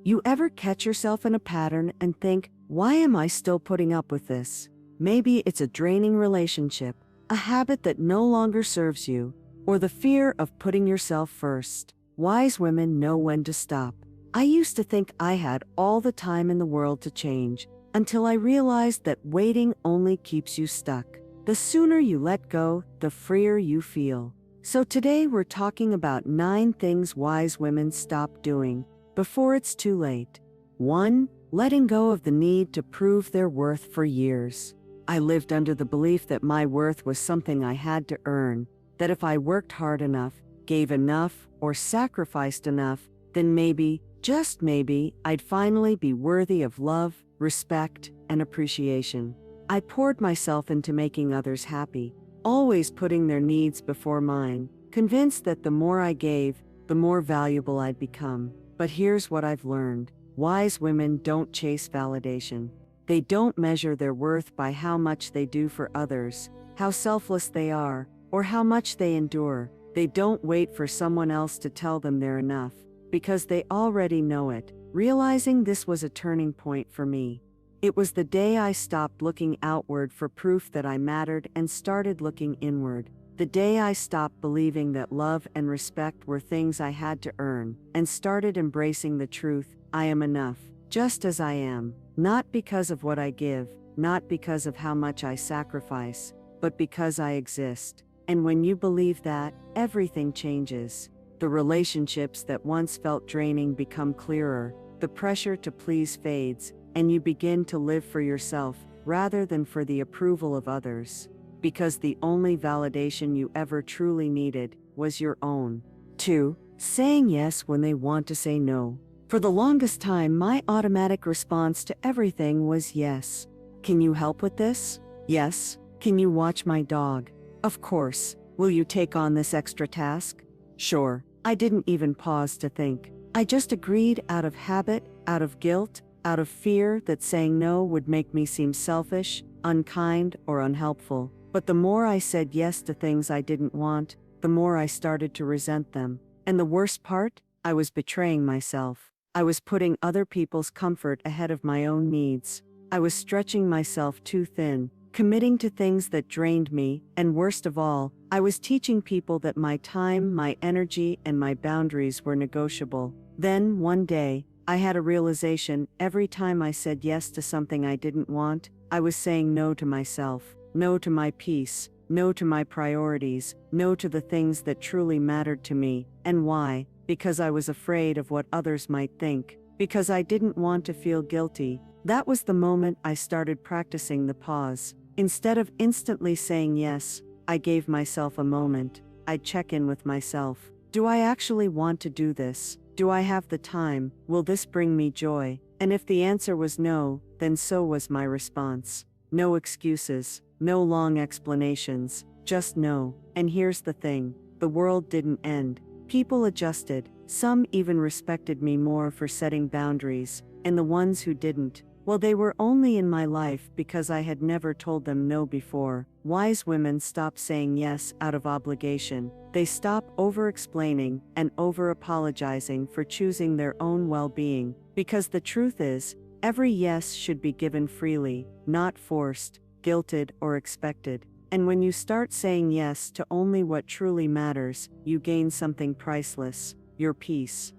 You ever catch yourself in a pattern and think, why am I still putting up with this? Maybe it's a draining relationship, a habit that no longer serves you, or the fear of putting yourself first. Wise women know when to stop. I used to think I had all the time in the world to change, until I realized that waiting only keeps you stuck. The sooner you let go, the freer you feel. So today we're talking about 9 things wise women stop doing before it's too late. 1. Letting go of the need to prove their worth for years. I lived under the belief that my worth was something I had to earn, that if I worked hard enough, gave enough, or sacrificed enough, then maybe, just maybe, I'd finally be worthy of love, respect, and appreciation. I poured myself into making others happy, always putting their needs before mine, convinced that the more I gave, the more valuable I'd become. But here's what I've learned. Wise women don't chase validation. They don't measure their worth by how much they do for others, how selfless they are, or how much they endure. They don't wait for someone else to tell them they're enough, because they already know it. Realizing this was a turning point for me. It was the day I stopped looking outward for proof that I mattered and started looking inward. The day I stopped believing that love and respect were things I had to earn, and started embracing the truth, I am enough, just as I am, not because of what I give, not because of how much I sacrifice, but because I exist. And when you believe that, everything changes. The relationships that once felt draining become clearer, the pressure to please fades, and you begin to live for yourself, rather than for the approval of others. Because the only validation you ever truly needed was your own. 2. Saying yes when they want to say no. For the longest time, my automatic response to everything was yes. Can you help with this? Yes. Can you watch my dog? Of course. Will you take on this extra task? Sure. I didn't even pause to think. I just agreed out of habit, out of guilt, out of fear that saying no would make me seem selfish, unkind, or unhelpful. But the more I said yes to things I didn't want, the more I started to resent them. And the worst part? I was betraying myself. I was putting other people's comfort ahead of my own needs. I was stretching myself too thin, committing to things that drained me, and worst of all, I was teaching people that my time, my energy, and my boundaries were negotiable. Then, one day, I had a realization. Every time I said yes to something I didn't want, I was saying no to myself. No to my peace, no to my priorities, no to the things that truly mattered to me. And why? Because I was afraid of what others might think. Because I didn't want to feel guilty. That was the moment I started practicing the pause. Instead of instantly saying yes, I gave myself a moment. I'd check in with myself. Do I actually want to do this? Do I have the time? Will this bring me joy? And if the answer was no, then so was my response. No excuses. No long explanations, just no. And here's the thing, the world didn't end. People adjusted, some even respected me more for setting boundaries, and the ones who didn't, well, they were only in my life because I had never told them no before. Wise women stop saying yes out of obligation. They stop over-explaining and over-apologizing for choosing their own well-being, because the truth is, every yes should be given freely, not forced, guilted, or expected. And when you start saying yes to only what truly matters, you gain something priceless, your peace.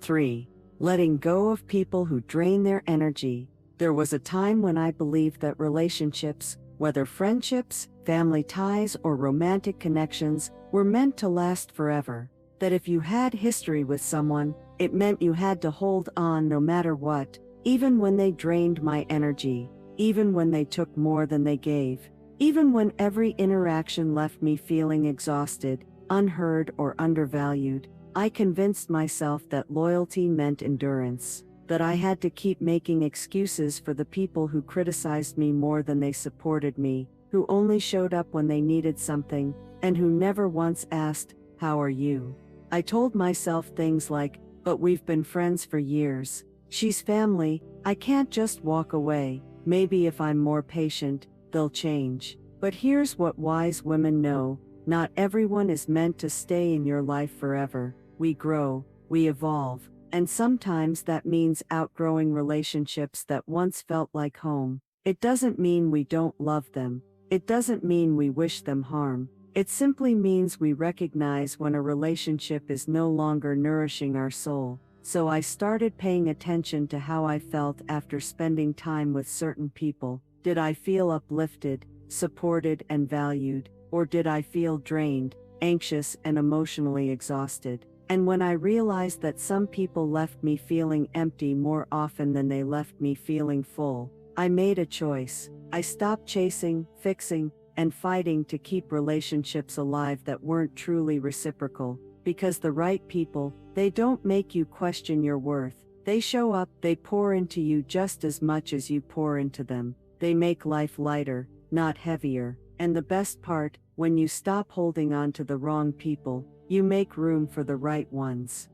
3. Letting go of people who drain their energy. There was a time when I believed that relationships, whether friendships, family ties, or romantic connections, were meant to last forever. That if you had history with someone, it meant you had to hold on no matter what, even when they drained my energy. Even when they took more than they gave. Even when every interaction left me feeling exhausted, unheard, or undervalued, I convinced myself that loyalty meant endurance. That I had to keep making excuses for the people who criticized me more than they supported me, who only showed up when they needed something, and who never once asked, "How are you?" I told myself things like, "But we've been friends for years. She's family, I can't just walk away. Maybe if I'm more patient, they'll change." But here's what wise women know. Not everyone is meant to stay in your life forever. We grow, we evolve, And sometimes that means outgrowing relationships that once felt like home. It doesn't mean we don't love them. It doesn't mean we wish them harm. It simply means we recognize when a relationship is no longer nourishing our soul. So I started paying attention to how I felt after spending time with certain people. Did I feel uplifted, supported, and valued? Or did I feel drained, anxious, and emotionally exhausted? And when I realized that some people left me feeling empty more often than they left me feeling full, I made a choice. I stopped chasing, fixing, and fighting to keep relationships alive that weren't truly reciprocal. Because the right people, they don't make you question your worth. They show up, they pour into you just as much as you pour into them. They make life lighter, not heavier. And the best part, when you stop holding on to the wrong people, you make room for the right ones.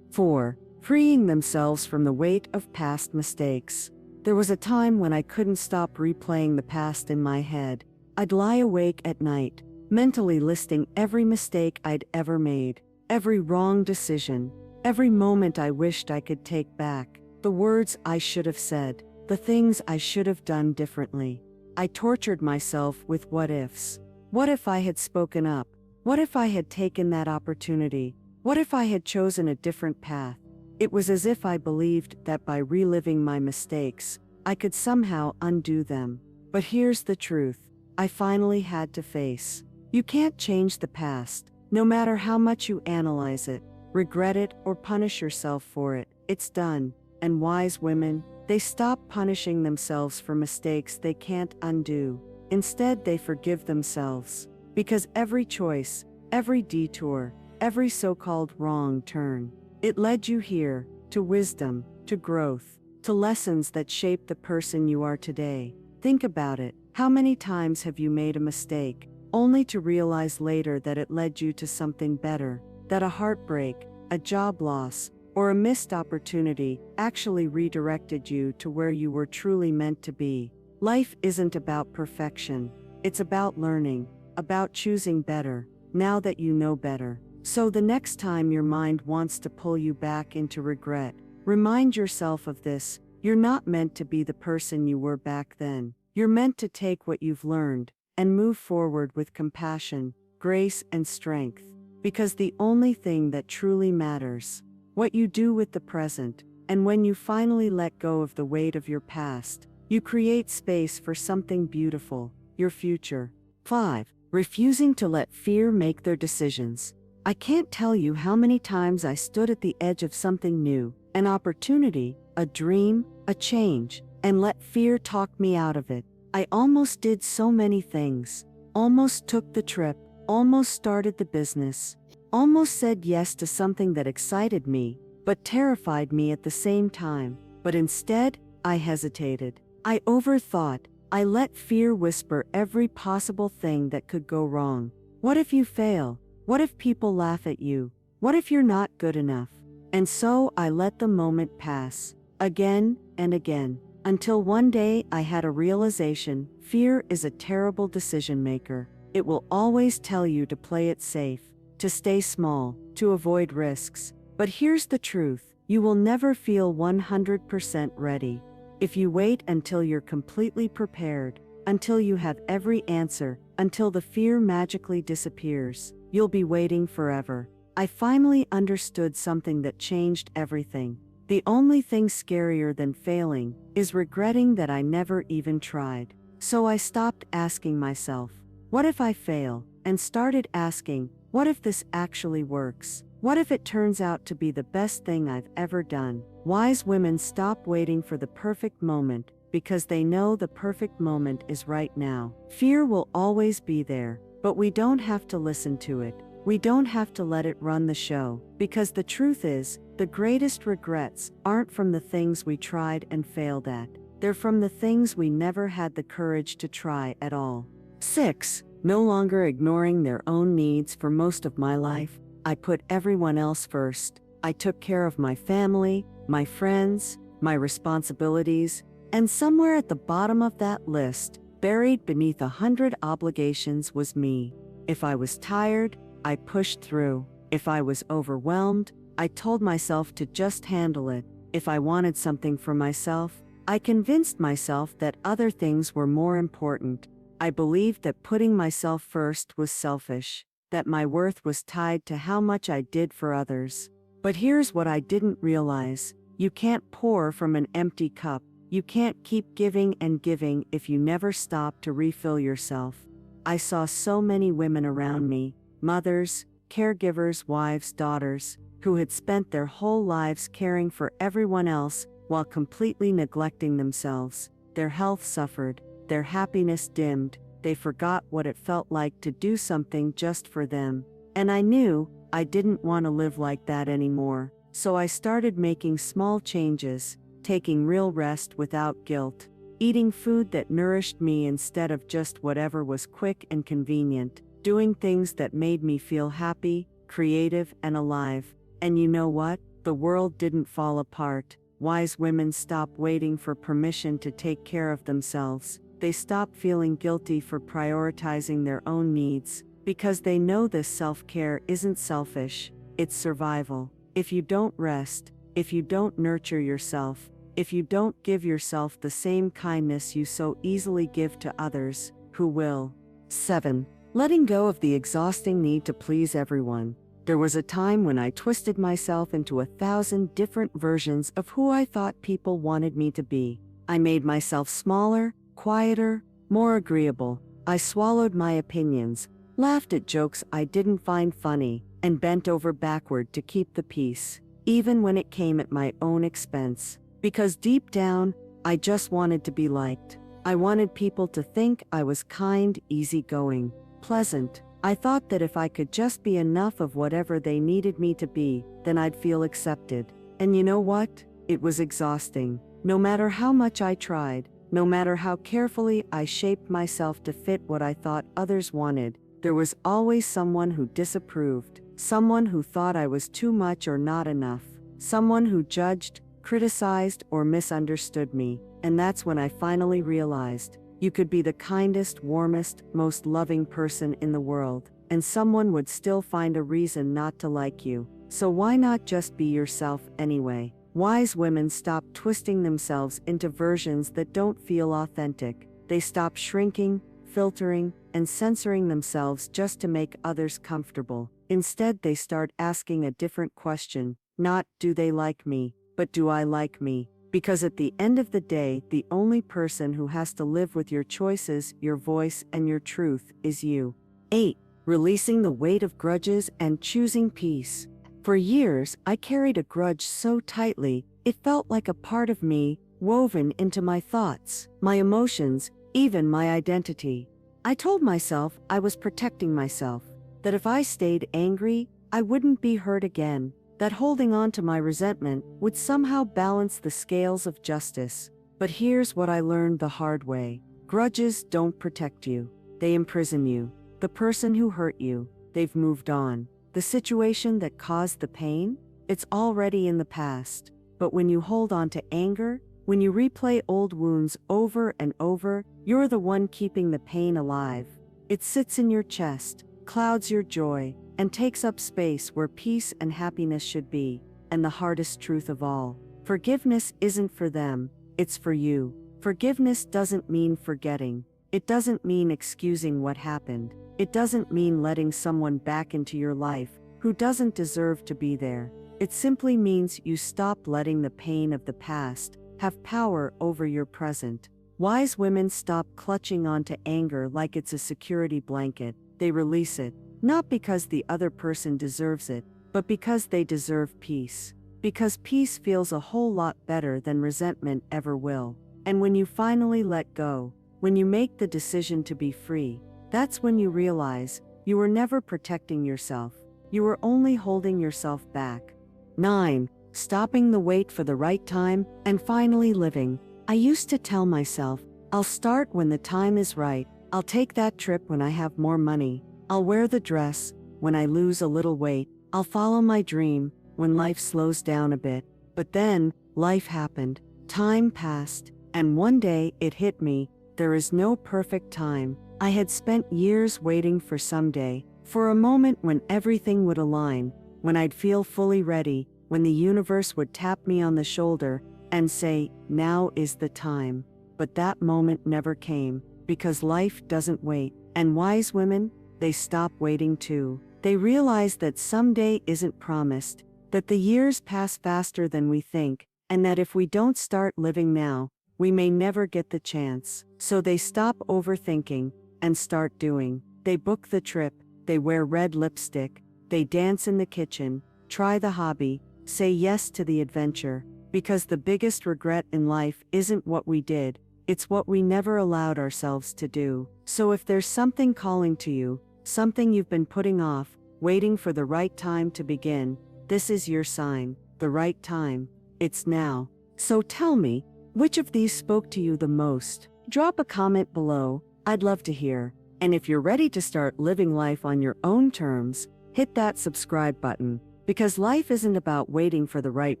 4. Freeing themselves from the weight of past mistakes. There was a time when I couldn't stop replaying the past in my head. I'd lie awake at night, mentally listing every mistake I'd ever made, every wrong decision, every moment I wished I could take back, the words I should have said, the things I should have done differently. I tortured myself with what ifs. What if I had spoken up? What if I had taken that opportunity? What if I had chosen a different path? It was as if I believed that by reliving my mistakes, I could somehow undo them. But here's the truth. I finally had to face. You can't change the past, no matter how much you analyze it, regret it, or punish yourself for it. It's done. And wise women, they stop punishing themselves for mistakes they can't undo. Instead, they forgive themselves. Because every choice, every detour, every so-called wrong turn, it led you here, to wisdom, to growth, to lessons that shape the person you are today. Think about it. How many times have you made a mistake, only to realize later that it led you to something better, that a heartbreak, a job loss, or a missed opportunity actually redirected you to where you were truly meant to be? Life isn't about perfection. It's about learning, about choosing better, now that you know better. So the next time your mind wants to pull you back into regret, remind yourself of this: you're not meant to be the person you were back then. You're meant to take what you've learned and move forward with compassion, grace, and strength. Because the only thing that truly matters, what you do with the present. And when you finally let go of the weight of your past, you create space for something beautiful, your future. 5. Refusing to let fear make their decisions. I can't tell you how many times I stood at the edge of something new, an opportunity, a dream, a change, and let fear talk me out of it. I almost did so many things, almost took the trip, almost started the business, almost said yes to something that excited me, but terrified me at the same time. But instead, I hesitated. I overthought. I let fear whisper every possible thing that could go wrong. What if you fail? What if people laugh at you? What if you're not good enough? And so I let the moment pass, again and again, until one day I had a realization: fear is a terrible decision maker. It will always tell you to play it safe, to stay small, to avoid risks. But here's the truth: you will never feel 100% ready. If you wait until you're completely prepared, until you have every answer, until the fear magically disappears, you'll be waiting forever. I finally understood something that changed everything. The only thing scarier than failing is regretting that I never even tried. So I stopped asking myself, what if I fail? And started asking, what if this actually works? What if it turns out to be the best thing I've ever done? Wise women stop waiting for the perfect moment because they know the perfect moment is right now. Fear will always be there, but we don't have to listen to it. We don't have to let it run the show, because the truth is, the greatest regrets aren't from the things we tried and failed at. They're from the things we never had the courage to try at all. 6. No longer ignoring their own needs. For most of my life, I put everyone else first. I took care of my family, my friends, my responsibilities, and somewhere at the bottom of that list, buried beneath 100 obligations, was me. If I was tired, I pushed through. If I was overwhelmed, I told myself to just handle it. If I wanted something for myself, I convinced myself that other things were more important. I believed that putting myself first was selfish, that my worth was tied to how much I did for others. But here's what I didn't realize. You can't pour from an empty cup. You can't keep giving and giving if you never stop to refill yourself. I saw so many women around me, mothers, caregivers, wives, daughters, who had spent their whole lives caring for everyone else while completely neglecting themselves. Their health suffered, their happiness dimmed, they forgot what it felt like to do something just for them. And I knew I didn't want to live like that anymore. So I started making small changes, taking real rest without guilt, eating food that nourished me instead of just whatever was quick and convenient, doing things that made me feel happy, creative, and alive. And you know what? The world didn't fall apart. Wise women stop waiting for permission to take care of themselves. They stop feeling guilty for prioritizing their own needs, because they know this self-care isn't selfish, it's survival. If you don't rest, if you don't nurture yourself, if you don't give yourself the same kindness you so easily give to others, who will? 7. Letting go of the exhausting need to please everyone. There was a time when I twisted myself into 1,000 different versions of who I thought people wanted me to be. I made myself smaller, quieter, more agreeable. I swallowed my opinions, laughed at jokes I didn't find funny, and bent over backward to keep the peace, even when it came at my own expense. Because deep down, I just wanted to be liked. I wanted people to think I was kind, easygoing, pleasant. I thought that if I could just be enough of whatever they needed me to be, then I'd feel accepted. And you know what? It was exhausting. No matter how much I tried, no matter how carefully I shaped myself to fit what I thought others wanted, there was always someone who disapproved, someone who thought I was too much or not enough, someone who judged, criticized, or misunderstood me. And that's when I finally realized, you could be the kindest, warmest, most loving person in the world, and someone would still find a reason not to like you. So why not just be yourself anyway? Wise women stop twisting themselves into versions that don't feel authentic. They stop shrinking, filtering, and censoring themselves just to make others comfortable. Instead, they start asking a different question, not do they like me, but do I like me? Because at the end of the day, the only person who has to live with your choices, your voice, and your truth is you. 8. Releasing the weight of grudges and choosing peace. For years, I carried a grudge so tightly, it felt like a part of me, woven into my thoughts, my emotions, even my identity. I told myself I was protecting myself, that if I stayed angry, I wouldn't be hurt again, that holding on to my resentment would somehow balance the scales of justice. But here's what I learned the hard way. Grudges don't protect you. They imprison you. The person who hurt you, they've moved on. The situation that caused the pain, it's already in the past. But when you hold on to anger, when you replay old wounds over and over, you're the one keeping the pain alive. It sits in your chest, clouds your joy, and takes up space where peace and happiness should be. And the hardest truth of all, forgiveness isn't for them, it's for you. Forgiveness doesn't mean forgetting. It doesn't mean excusing what happened. It doesn't mean letting someone back into your life who doesn't deserve to be there. It simply means you stop letting the pain of the past have power over your present. Wise women stop clutching onto anger like it's a security blanket. They release it, not because the other person deserves it, but because they deserve peace. Because peace feels a whole lot better than resentment ever will. And when you finally let go, when you make the decision to be free, that's when you realize you were never protecting yourself. You were only holding yourself back. 9. Stopping the wait for the right time and finally living. I used to tell myself, I'll start when the time is right. I'll take that trip when I have more money. I'll wear the dress when I lose a little weight. I'll follow my dream when life slows down a bit. But then, life happened. Time passed, and one day it hit me. There is no perfect time. I had spent years waiting for someday, for a moment when everything would align, when I'd feel fully ready, when the universe would tap me on the shoulder and say, "Now is the time." But that moment never came, because life doesn't wait. And wise women, they stop waiting too. They realize that someday isn't promised, that the years pass faster than we think, and that if we don't start living now, we may never get the chance. So they stop overthinking and start doing. They book the trip, they wear red lipstick, they dance in the kitchen, try the hobby, say yes to the adventure, because the biggest regret in life isn't what we did, it's what we never allowed ourselves to do. So if there's something calling to you, something you've been putting off, waiting for the right time to begin, this is your sign. The right time. It's now. So tell me, which of these spoke to you the most? Drop a comment below, I'd love to hear. And if you're ready to start living life on your own terms, hit that subscribe button, because life isn't about waiting for the right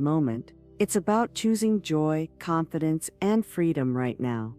moment. It's about choosing joy, confidence, and freedom right now.